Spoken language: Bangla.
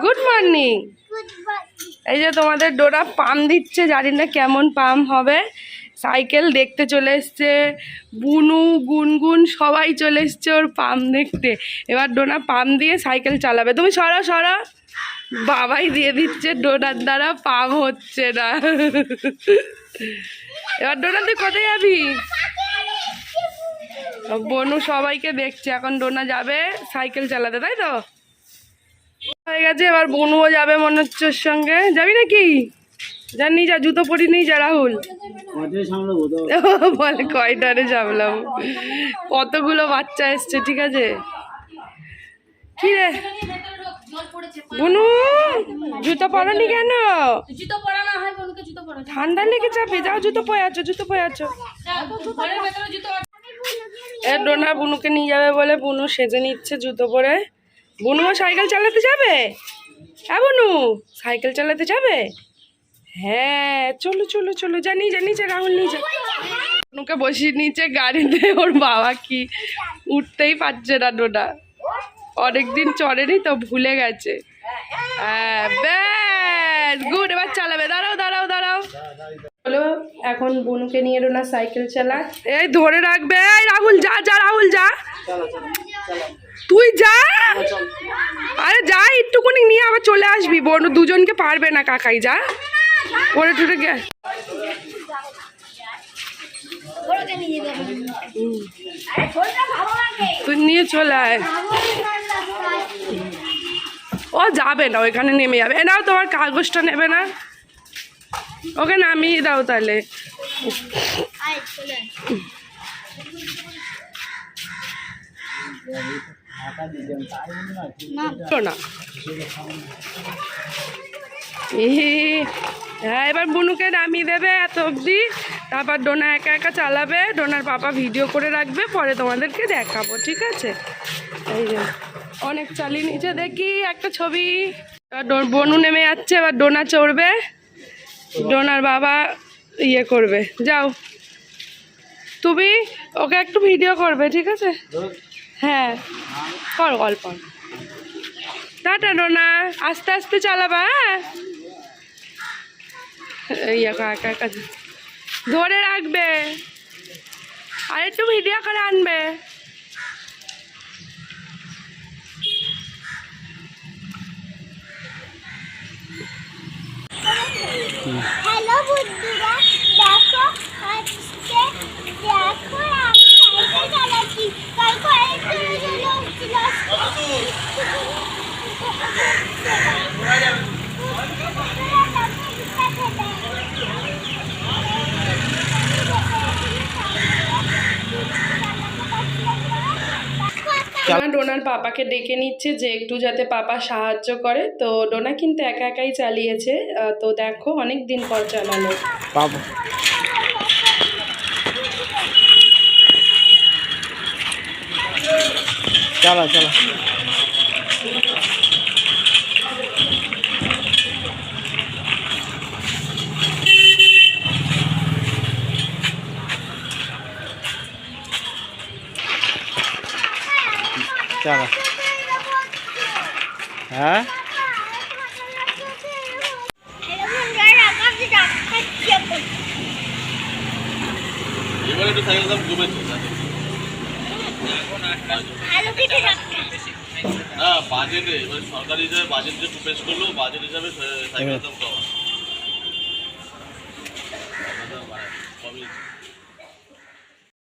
Good morning. এই যে তোমাদের ডোরা পাম দিচ্ছে, জানি না কেমন পাম হবে। সাইকেল দেখতে চলে এসছে, বুনু গুনগুন সবাই চলে এসছে ওর পাম দেখতে। এবার ডোনা পাম দিয়ে সাইকেল চালাবে। তুমি সরো সরো, বাবাই দিয়ে দিচ্ছে, ডোনার দ্বারা পাম হচ্ছে না। এবার ডোনা তুই কোথায় যাবি? বনু সবাইকে দেখছে, এখন ডোনা যাবে সাইকেল চালাতে, তাই তো হয়ে গেছে। এবার বনুও যাবে মনে হচ্ছে ওর সঙ্গে। যাবি নাকি? জানি যা, জুতো পরি নি যা রাহুল। বলে কয়টারে সামলাম, কতগুলো বাচ্চা এসছে। ঠিক আছে, কি রে বনু, জুতো পরনি কেন? ঠান্ডা লেগে যাবে, যাও জুতো পরে আছো, জুতো পরে আছো। ডোনা বুনুকে নিয়ে যাবে বলে বুনু সেজে নিচ্ছে জুতো পরে। বুনুও সাইকেল চালাতে যাবে? হ্যাঁ বুনু, সাইকেল চালাতে যাবে? হ্যাঁ চলো চলো চলো, যা নিচে রাহুল নিচে। বুনুকে বসিয়ে নিচে গাড়িতে, ওর বাবা কি উঠতেই পারছে না। ডোনা অনেকদিন চড়েনি তো, ভুলে গেছে। হ্যাঁ ব্যাস গুড, এবার চালাবে। দাঁড়াও দাঁড়াও দাঁড়াও। হলো এখন বুনুকে নিয়ে ডোনা সাইকেল চালা। এই ধরে রাখবে। এই রাহুল যা যা, রাহুল যা, তুই যা। আরে যা, একটুকুনি নিয়ে আবার চলে আসবি। বনু দুজনকে পারবে না কাকাই, যা পরে টুরে গে। তুই নিয়ে চলে আয়। ও যাবে না, ওইখানে নেমে যাবে। নাও তোমার কাগজটা নেবে না? ওকে নামিয়ে দাও তাহলে। না হ্যাঁ, এবার বুনুকে নামিয়ে দেবে এত অবধি, তারপর ডোনা একা একা চালাবে। ডোনার পাপা ভিডিও করে রাখবে, পরে তোমাদেরকে দেখাবো। ঠিক আছে, এই যে অনেক চালিয়ে নিচে, দেখি একটা ছবি। বনু নেমে যাচ্ছে, এবার ডোনা চড়বে, ডোনার বাবা ইয়ে করবে। যাও তুমি, ওকে একটু ভিডিও করবে। ঠিক আছে, হ্যাঁ কর গল্প। টাটা ডোনা, আস্তে আস্তে চালাবা। হ্যাঁ একা একা ধরে রাখবে, আর একটু ভিডিও করে আনবে। হ্যালো বন্ধুরা, দেখো আজকে দেখো আমি সাইকেল চালাচ্ছি। কালকে ডোনার পাপাকে ডেকে নিচ্ছে যে একটু যাতে পাপা সাহায্য করে। তো ডোনা কিন্তু একা একাই চালিয়েছে, তো দেখো অনেক দিন পর চালালো পাপা। চলো চলো, চলো। হ্যাঁ এবারে একটু সাইকেল দাম কমেছে না বাজেটে, এবার সরকারি হিসাবে বাজেট যে পেশ করলো, বাজেট হিসাবে সাইকেল দাম কমা।